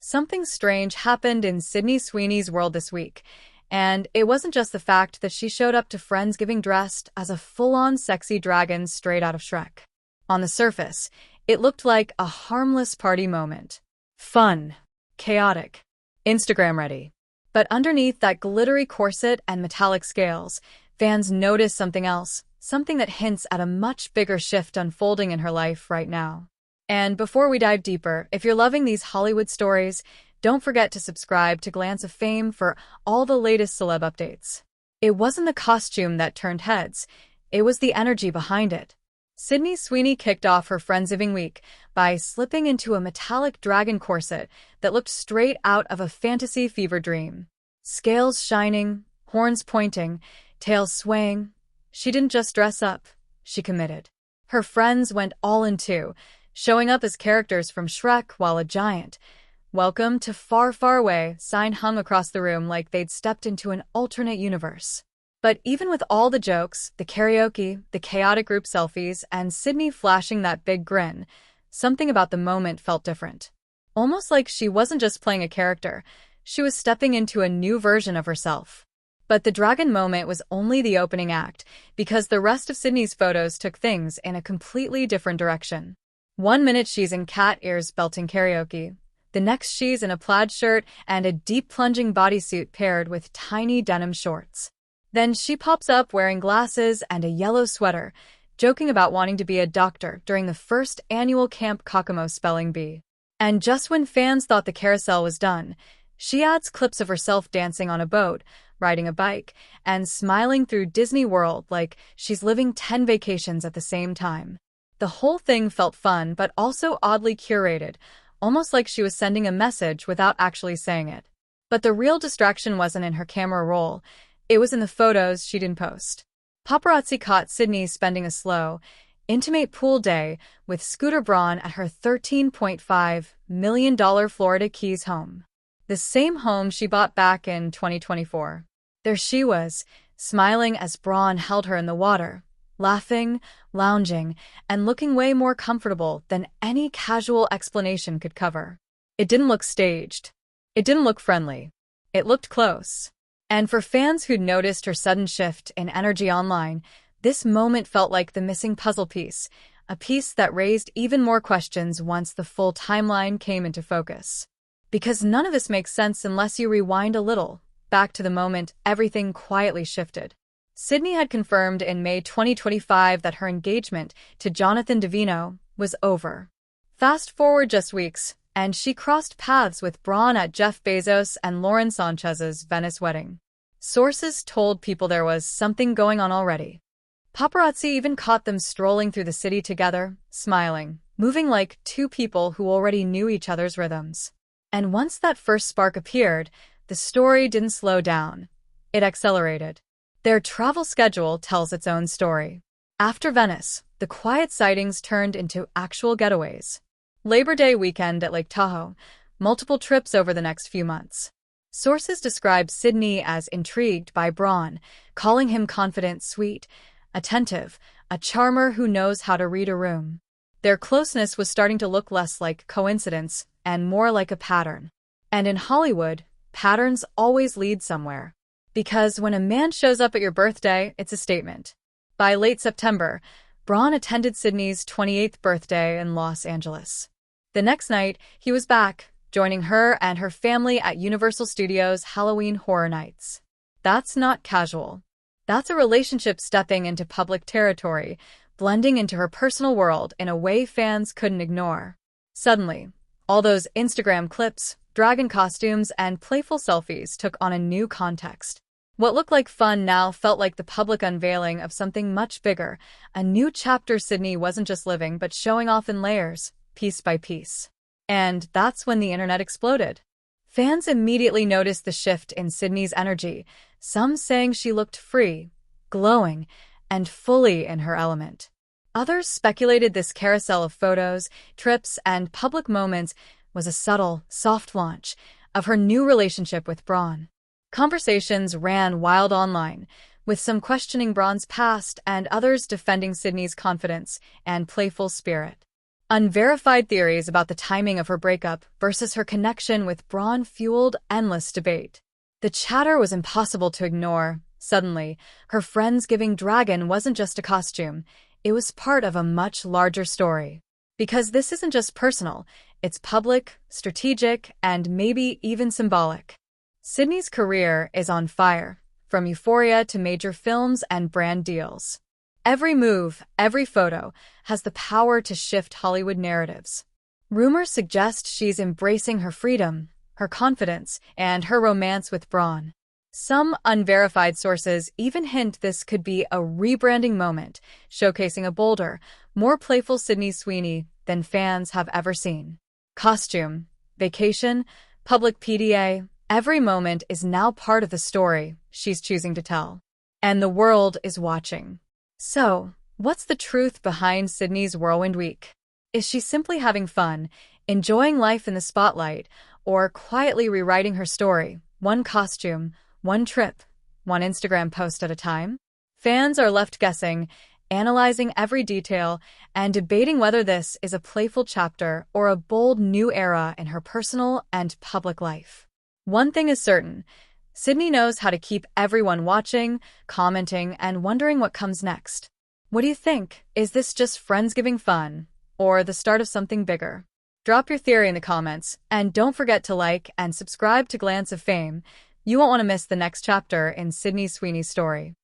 Something strange happened in Sydney Sweeney's world this week, and it wasn't just the fact that she showed up to Friendsgiving dressed as a full-on sexy dragon straight out of Shrek. On the surface, it looked like a harmless party moment. Fun, chaotic, Instagram-ready. But underneath that glittery corset and metallic scales, fans noticed something else, something that hints at a much bigger shift unfolding in her life right now. And before we dive deeper, if you're loving these Hollywood stories, don't forget to subscribe to Glance of Fame for all the latest celeb updates. It wasn't the costume that turned heads, it was the energy behind it. Sydney Sweeney kicked off her Friendsgiving week by slipping into a metallic dragon corset that looked straight out of a fantasy fever dream. Scales shining, horns pointing, tails swaying. She didn't just dress up, she committed. Her friends went all in too, showing up as characters from Shrek while a giant "Welcome to Far, Far Away" sign hung across the room like they'd stepped into an alternate universe. But even with all the jokes, the karaoke, the chaotic group selfies, and Sydney flashing that big grin, something about the moment felt different. Almost like she wasn't just playing a character, she was stepping into a new version of herself. But the dragon moment was only the opening act, because the rest of Sydney's photos took things in a completely different direction. One minute she's in cat ears belting karaoke. The next she's in a plaid shirt and a deep plunging bodysuit paired with tiny denim shorts. Then she pops up wearing glasses and a yellow sweater, joking about wanting to be a doctor during the first annual Camp Kokomo spelling bee. And just when fans thought the carousel was done, she adds clips of herself dancing on a boat, riding a bike, and smiling through Disney World like she's living 10 vacations at the same time. The whole thing felt fun but also oddly curated, almost like she was sending a message without actually saying it. But the real distraction wasn't in her camera roll, it was in the photos she didn't post. Paparazzi caught Sydney spending a slow, intimate pool day with Scooter Braun at her $13.5 million Florida Keys home. The same home she bought back in 2024. There she was, smiling as Braun held her in the water, laughing, lounging, and looking way more comfortable than any casual explanation could cover. It didn't look staged. It didn't look friendly. It looked close. And for fans who'd noticed her sudden shift in energy online, this moment felt like the missing puzzle piece, a piece that raised even more questions once the full timeline came into focus. Because none of this makes sense unless you rewind a little, back to the moment everything quietly shifted. Sydney had confirmed in May 2025 that her engagement to Jonathan Davino was over. Fast forward just weeks, and she crossed paths with Braun at Jeff Bezos and Lauren Sanchez's Venice wedding. Sources told people there was something going on already. Paparazzi even caught them strolling through the city together, smiling, moving like two people who already knew each other's rhythms. And once that first spark appeared, the story didn't slow down. It accelerated. Their travel schedule tells its own story. After Venice, the quiet sightings turned into actual getaways. Labor Day weekend at Lake Tahoe, multiple trips over the next few months. Sources describe Sydney as intrigued by Braun, calling him confident, sweet, attentive, a charmer who knows how to read a room. Their closeness was starting to look less like coincidence and more like a pattern. And in Hollywood, patterns always lead somewhere. Because when a man shows up at your birthday, it's a statement. By late September, Braun attended Sydney's 28th birthday in Los Angeles. The next night, he was back, joining her and her family at Universal Studios' Halloween Horror Nights. That's not casual. That's a relationship stepping into public territory, blending into her personal world in a way fans couldn't ignore. Suddenly, all those Instagram clips, dragon costumes, and playful selfies took on a new context. What looked like fun now felt like the public unveiling of something much bigger, a new chapter Sydney wasn't just living but showing off in layers, piece by piece. And that's when the internet exploded. Fans immediately noticed the shift in Sydney's energy, some saying she looked free, glowing, and fully in her element. Others speculated this carousel of photos, trips, and public moments was a subtle, soft launch of her new relationship with Braun. Conversations ran wild online, with some questioning Braun's past and others defending Sydney's confidence and playful spirit. Unverified theories about the timing of her breakup versus her connection with Braun fueled endless debate. The chatter was impossible to ignore. Suddenly, her Friendsgiving dragon wasn't just a costume, it was part of a much larger story. Because this isn't just personal, it's public, strategic, and maybe even symbolic. Sydney's career is on fire, from Euphoria to major films and brand deals. Every move, every photo, has the power to shift Hollywood narratives. Rumors suggest she's embracing her freedom, her confidence, and her romance with Braun. Some unverified sources even hint this could be a rebranding moment, showcasing a bolder, more playful Sydney Sweeney than fans have ever seen. Costume, vacation, public PDA, every moment is now part of the story she's choosing to tell. And the world is watching. So, what's the truth behind Sydney's whirlwind week? Is she simply having fun, enjoying life in the spotlight, or quietly rewriting her story, one costume, one trip, one Instagram post at a time? Fans are left guessing, analyzing every detail, and debating whether this is a playful chapter or a bold new era in her personal and public life. One thing is certain, Sydney knows how to keep everyone watching, commenting, and wondering what comes next. What do you think? Is this just Friendsgiving fun, or the start of something bigger? Drop your theory in the comments, and don't forget to like and subscribe to Glance of Fame. You won't want to miss the next chapter in Sydney Sweeney's story.